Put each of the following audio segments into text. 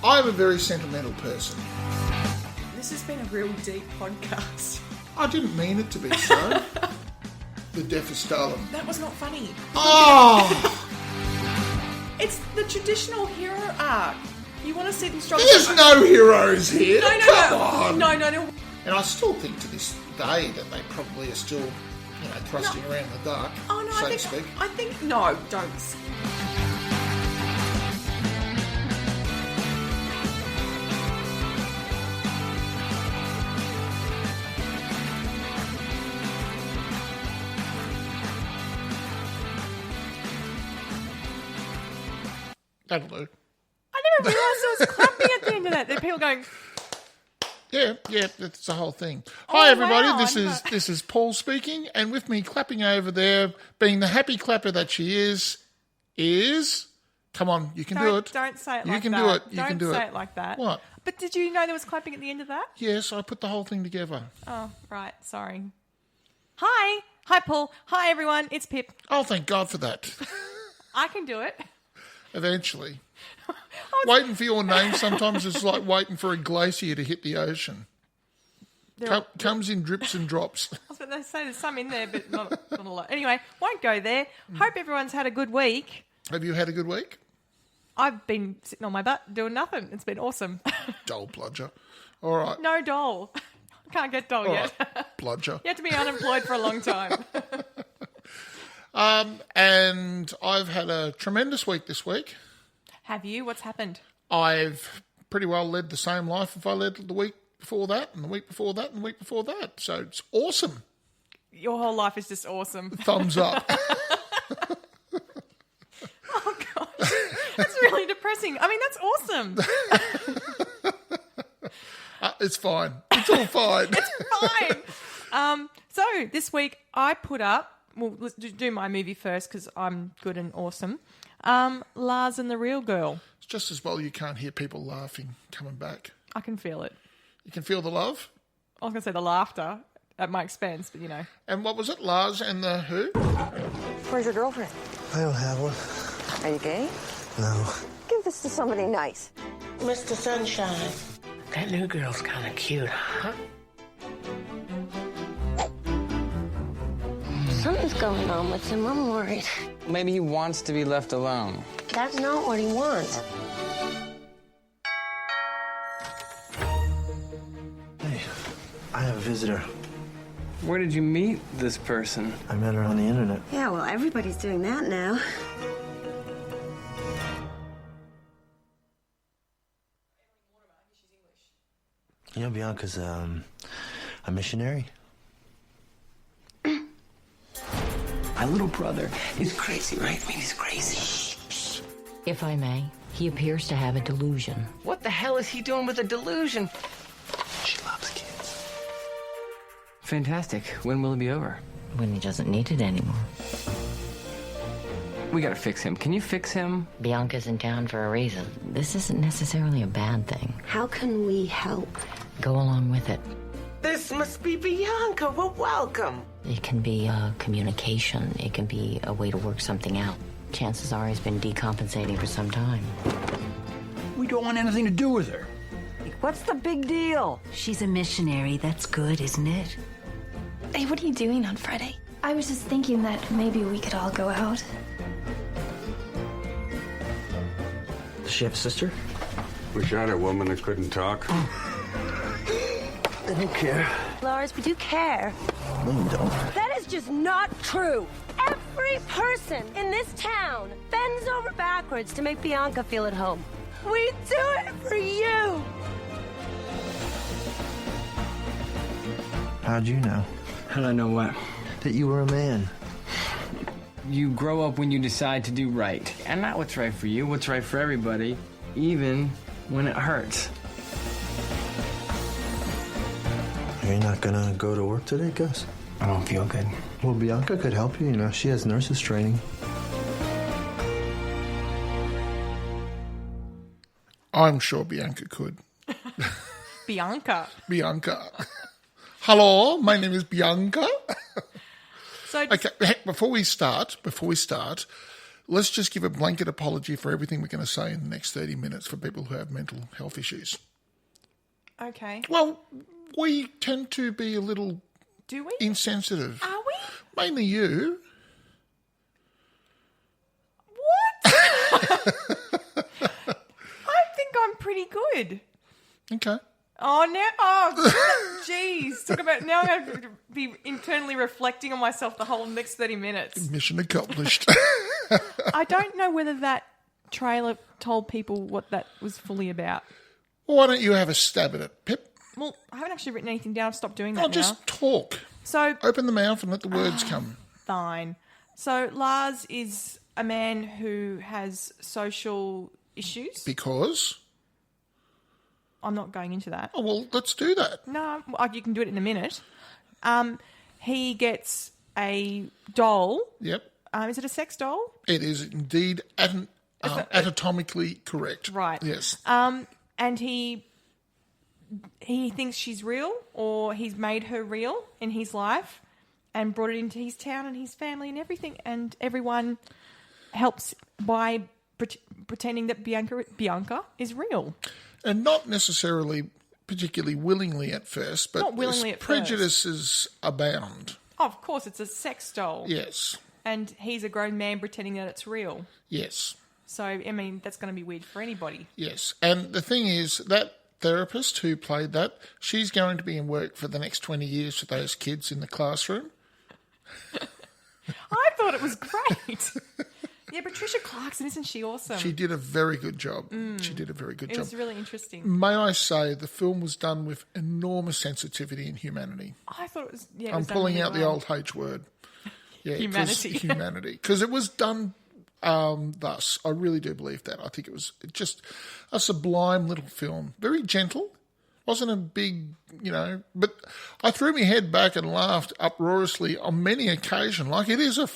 I'm a very sentimental person. This has been a real deep podcast. I didn't mean it to be so. The death of Stalin. That was not funny. Oh! It's the traditional hero arc. You want to see them struggle. There's no heroes here. No. Come on. No. And I still think to this day that they probably are still, thrusting around the dark, so to speak. I think, no, don't. That'll do. I never realised there was clapping at the end of that. There are people going... Yeah, that's the whole thing. Hi, everybody. Wow, This is Paul speaking, and with me clapping over there, being the happy clapper that she is... Come on, you can do it. Don't say it like that. You can do it. You can do it. Don't say it like that. What? But did you know there was clapping at the end of that? Yes, I put the whole thing together. Oh, right. Sorry. Hi. Hi, Paul. Hi, everyone. It's Pip. Oh, thank God for that. I can do it. Eventually. Waiting for your name sometimes is like waiting for a glacier to hit the ocean. Comes in drips and drops. I was going to say there's some in there, but not a lot. Anyway, won't go there. Hope everyone's had a good week. Have you had a good week? I've been sitting on my butt doing nothing. It's been awesome. Dole bludger. All right. No dole. Can't get dole yet. Right. Bludger. You have to be unemployed for a long time. And I've had a tremendous week this week. Have you? What's happened? I've pretty well led the same life if I led the week before that and the week before that and the week before that. So it's awesome. Your whole life is just awesome. Thumbs up. Oh, gosh. That's really depressing. I mean, that's awesome. It's fine. It's all fine. It's fine. So this week I put up, well, let's do my movie first because I'm good and awesome. Lars and the Real Girl. It's just as well you can't hear people laughing coming back. I can feel it. You can feel the love? I was going to say the laughter at my expense, but And what was it? Lars and the who? Where's your girlfriend? I don't have one. Are you gay? No. Give this to somebody nice. Mr. Sunshine, that new girl's kind of cute, huh? Something's going on with him. I'm worried. Maybe he wants to be left alone. That's not what he wants. Hey, I have a visitor. Where did you meet this person? I met her on the internet. Yeah, well, everybody's doing that now. You know, Bianca's a missionary. My little brother is crazy, right? I mean, he's crazy. If I may, he appears to have a delusion. What the hell is he doing with a delusion? She loves kids. Fantastic. When will it be over? When he doesn't need it anymore. We gotta fix him. Can you fix him? Bianca's in town for a reason. This isn't necessarily a bad thing. How can we help? Go along with it. This must be Bianca. Well, welcome. It can be communication. It can be a way to work something out. Chances are he's been decompensating for some time. We don't want anything to do with her. What's the big deal? She's a missionary. That's good, isn't it? Hey, what are you doing on Friday? I was just thinking that maybe we could all go out. Does she have a sister? We shot a woman that couldn't talk. I don't care. Lars, we do care. No, you don't. That is just not true. Every person in this town bends over backwards to make Bianca feel at home. We do it for you. How'd you know? How'd I know what? That you were a man. You grow up when you decide to do right. And not what's right for you, what's right for everybody, even when it hurts. You're not gonna go to work today, Gus? I don't feel good. Well, Bianca could help you. You know, she has nurses training. I'm sure Bianca could. Bianca. Hello, my name is Bianca. So Okay, before we start, let's just give a blanket apology for everything we're going to say in the next 30 minutes for people who have mental health issues. Okay. Well, we tend to be a little insensitive. Are we? Mainly you. What? I think I'm pretty good. Okay. Jeez. Talk about, now I'm going to be internally reflecting on myself the whole next 30 minutes. Mission accomplished. I don't know whether that trailer told people what that was fully about. Well, why don't you have a stab at it, Pip? Well, I haven't actually written anything down. I've stopped doing that now. Just talk. So open the mouth and let the words come. Fine. So Lars is a man who has social issues. Because? I'm not going into that. Oh, well, let's do that. No, you can do it in a minute. He gets a doll. Yep. Is it a sex doll? It is indeed anatomically correct. Right. Yes. And he thinks she's real, or he's made her real in his life and brought it into his town and his family and everything, and everyone helps by pretending that Bianca is real. And not necessarily particularly willingly at first, but not willingly at prejudices abound. Oh, of course, it's a sex doll. Yes. And he's a grown man pretending that it's real. Yes. So, I mean, that's going to be weird for anybody. Yes. And the thing is, that therapist who played that, she's going to be in work for the next 20 years for those kids in the classroom. I thought it was great. Yeah, Patricia Clarkson, isn't she awesome? She did a very good job. She did a very good job. It was really interesting. May I say, the film was done with enormous sensitivity and humanity. I thought it was, yeah. I'm pulling out the old H word. Yeah, humanity. Humanity. Because it was done thus. I really do believe that. I think it was just a sublime little film. Very gentle. Wasn't a big, but I threw my head back and laughed uproariously on many occasions. Like, it is a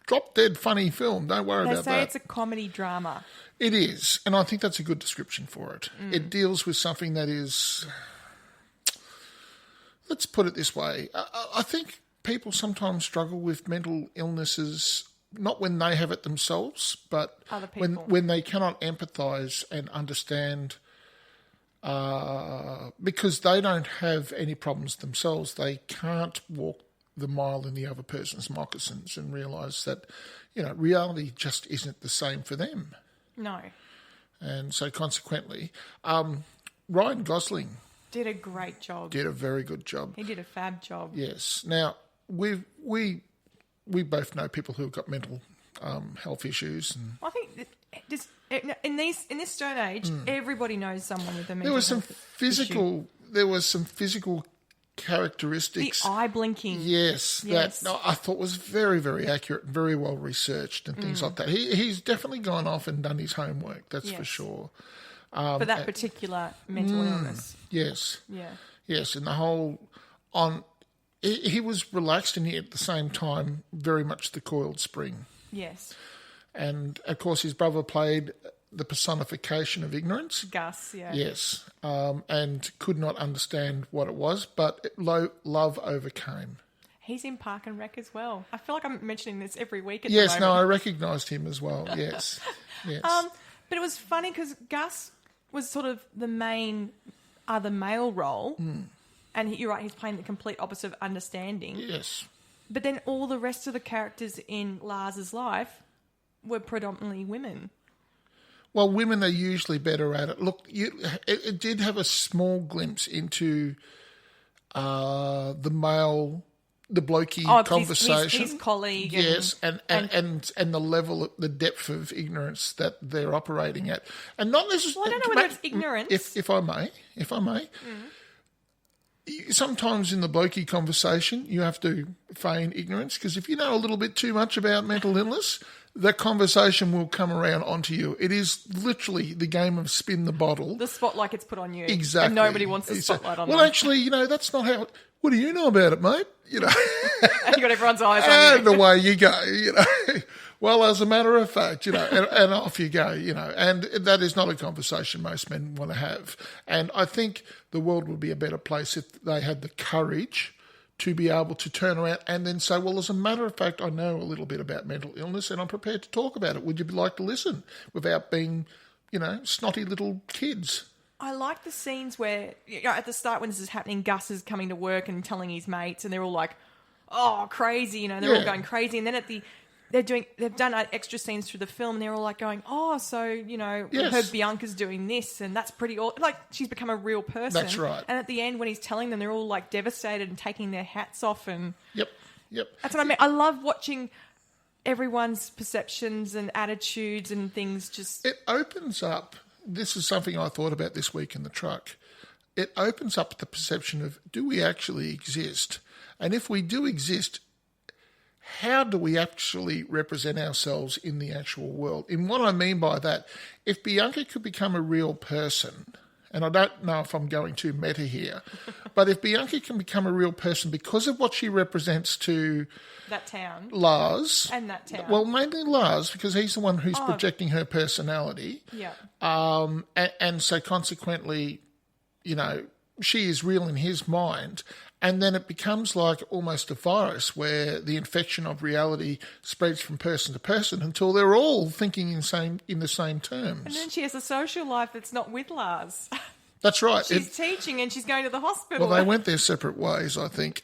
drop-dead funny film. Don't worry about that. They say it's a comedy drama. It is, and I think that's a good description for it. It deals with something that is, let's put it this way, I think people sometimes struggle with mental illnesses, not when they have it themselves, but other people. When they cannot empathise and understand, because they don't have any problems themselves. They can't walk the mile in the other person's moccasins and realise that, reality just isn't the same for them. No. And so consequently, Ryan Gosling did a great job. Did a very good job. He did a fab job. Yes. Now, we both know people who've got mental health issues. And I think in this day and age, everybody knows someone with a mental health issue. There was some physical characteristics. The eye blinking. Yes. That I thought was very, very accurate and very well researched and things like that. He's definitely gone off and done his homework, that's for sure. For that particular mental illness. Yes. Yeah. Yes, and the whole he was relaxed and yet at the same time very much the coiled spring. Yes. And, of course, his brother played the personification of ignorance. Gus, yeah. Yes, and could not understand what it was, but love overcame. He's in Park and Rec as well. I feel like I'm mentioning this every week at the Yes, moment. no, I recognised him as well, yes. Yes. But it was funny because Gus was sort of the main other male role, and you're right, he's playing the complete opposite of understanding. Yes. But then all the rest of the characters in Lars's life were predominantly women. Well, women are usually better at it. Look, it did have a small glimpse into the male, the blokey conversation. His colleague. Yes, and the level, the depth of ignorance that they're operating at. And not necessarily... Well, I don't know whether it's ignorance. If I may. Sometimes in the blokey conversation, you have to feign ignorance, because if you know a little bit too much about mental illness, that conversation will come around onto you. It is literally the game of spin the bottle. The spotlight gets put on you. Exactly. And nobody wants the spotlight on them. Well, actually, that's not how... What do you know about it, mate? And you got everyone's eyes on you. And away you go, Well, as a matter of fact, and off you go, and that is not a conversation most men want to have. And I think the world would be a better place if they had the courage to be able to turn around and then say, well, as a matter of fact, I know a little bit about mental illness and I'm prepared to talk about it. Would you like to listen without being, snotty little kids? I like the scenes where, at the start when this is happening, Gus is coming to work and telling his mates and they're all like, oh, crazy, they're all going crazy. And then they've done extra scenes through the film and they're all like going, oh, so, I heard Bianca's doing this and that's pretty awesome. Like, she's become a real person. That's right. And at the end, when he's telling them, they're all like devastated and taking their hats off. And Yep. That's what I mean. I love watching everyone's perceptions and attitudes and things just... It opens up, this is something I thought about this week in the truck, it opens up the perception of, do we actually exist? And if we do exist, how do we actually represent ourselves in the actual world? And what I mean by that, if Bianca could become a real person, and I don't know if I'm going too meta here, but if Bianca can become a real person because of what she represents to that town, Lars, and that town, well, mainly Lars, because he's the one who's projecting her personality, and so consequently, she is real in his mind. And then it becomes like almost a virus where the infection of reality spreads from person to person until they're all thinking in the same terms. And then she has a social life that's not with Lars. That's right. She's teaching and she's going to the hospital. Well, they went their separate ways, I think.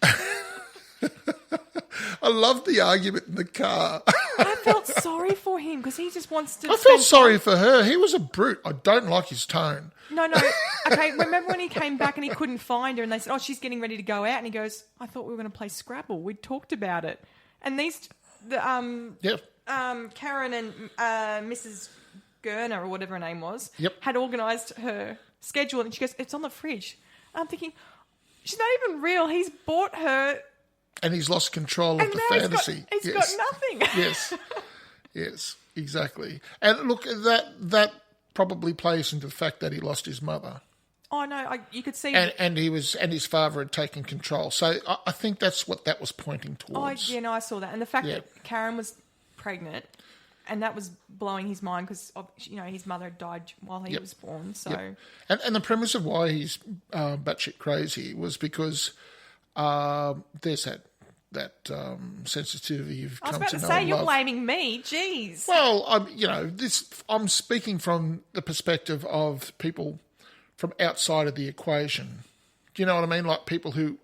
I loved the argument in the car. I felt sorry for him because he just wants to... I felt sorry for her. He was a brute. I don't like his tone. No. Okay, remember when he came back and he couldn't find her and they said, oh, she's getting ready to go out. And he goes, I thought we were going to play Scrabble. We talked about it. And Karen and Mrs. Gurner, or whatever her name was, had organised her schedule. And she goes, it's on the fridge. And I'm thinking, she's not even real. He's bought her... And he's lost control of the fantasy. He's got nothing. Yes, exactly. And look, that probably plays into the fact that he lost his mother. Oh no, you could see, and his father had taken control. So I think that's what that was pointing towards. Oh yeah, no, I saw that, and the fact that Karen was pregnant, and that was blowing his mind because his mother had died while he was born. So, and the premise of why he's batshit crazy was because there's that sensitivity you've come to know. I was about to say, you're blaming me. Jeez. Well, I'm speaking from the perspective of people from outside of the equation. Do you know what I mean? Like people who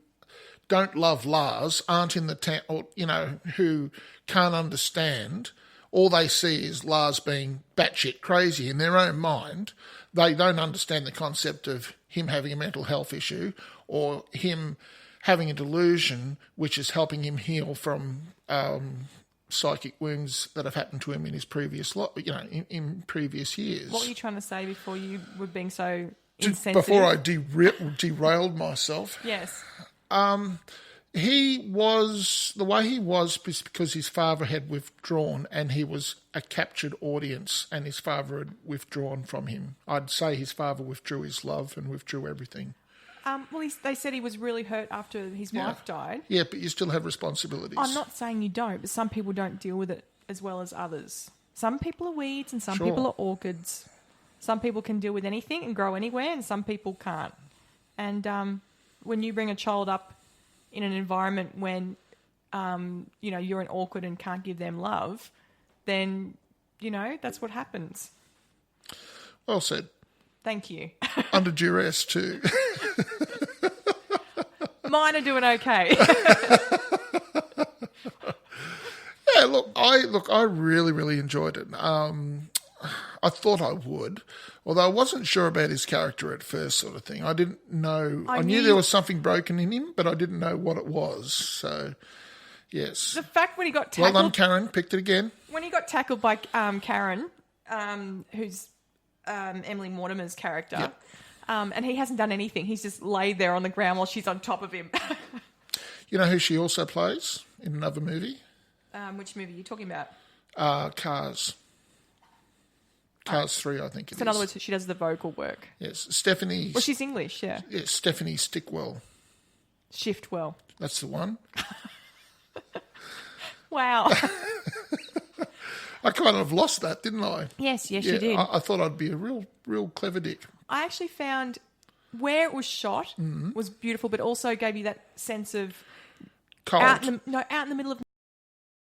don't love Lars, aren't in the town, or who can't understand. All they see is Lars being batshit crazy in their own mind. They don't understand the concept of him having a mental health issue or him having a delusion, which is helping him heal from psychic wounds that have happened to him in his previous in previous years. What were you trying to say before you were being so insensitive? Before I derailed myself. Yes. He was the way he was because his father had withdrawn and he was a captured audience and his father had withdrawn from him. I'd say his father withdrew his love and withdrew everything. They said he was really hurt after his wife died. Yeah, but you still have responsibilities. I'm not saying you don't, but some people don't deal with it as well as others. Some people are weeds and some people are orchids. Some people can deal with anything and grow anywhere and some people can't. And when you bring a child up in an environment when, you're an orchid and can't give them love, then, that's what happens. Well said. Thank you. Under duress too. Mine are doing okay. Yeah, I really, really enjoyed it. I thought I would, although I wasn't sure about his character at first, sort of thing. I didn't know. I knew there was something broken in him, but I didn't know what it was. So, yes. The fact when he got tackled... Well done, Karen. Picked it again. When he got tackled by Karen, who's Emily Mortimer's character, and he hasn't done anything. He's just laid there on the ground while she's on top of him. You know who she also plays in another movie? Which movie are you talking about? Cars. Cars 3, I think it is. So in other words, she does the vocal work. Yes. Stephanie... Well, she's English, yeah. Yes, Stephanie Stickwell. Shiftwell. That's the one. Wow. I kind of lost that, didn't I? Yes, you did. I thought I'd be a real clever dick. I actually found where it was shot was beautiful, but also gave you that sense of cold. out in the middle of